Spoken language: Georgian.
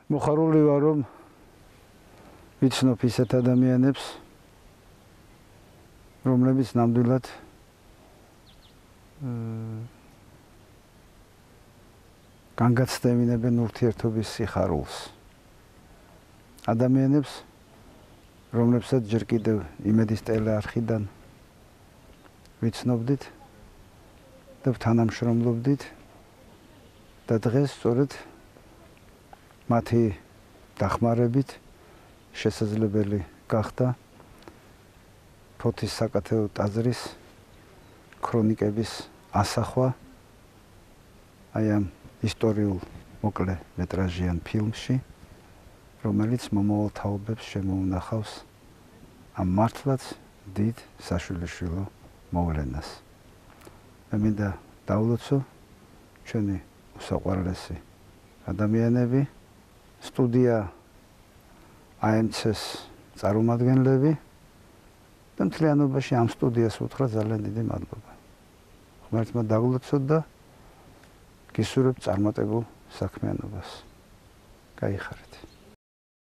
მოხარული ვარ, რომ ვიცნობ ისეთ ადამიანებს, რომლებიც ნამდვილად განგაცდევინებენ ურთიერთობის სიხარულს. ადამიანებს, რომლებსაც ჯერ კიდევ იმედის ტელეარხიდან ვიცნობდით და თანამშრომლობდით და დღეს სწორედ მათი დახმარებით შესაძლებელი გახდა ფოთის საკათედრო ტაძრის ქრონიკების ასახვა აი ამ ისტორიულ მოკლე მეტრაჟიან ფილმში, რომელიც მომავალ თაობებს შემოუნახავს ამ მართლაც დიდ საშვილიშვილო მოვლენას. მე მინდა დავულოცო ჩვენი უსაყვარლესი ადამიანები, სტუდია AMC-ს წარმომადგენლები და მთლიანობაში ამ სტუდიას უთხრა ძალიან დიდი მადლობა. ღმერთმა დაგულოცოთ და გისურვებთ წარმატებულ საქმიანობას. გაიხარეთ.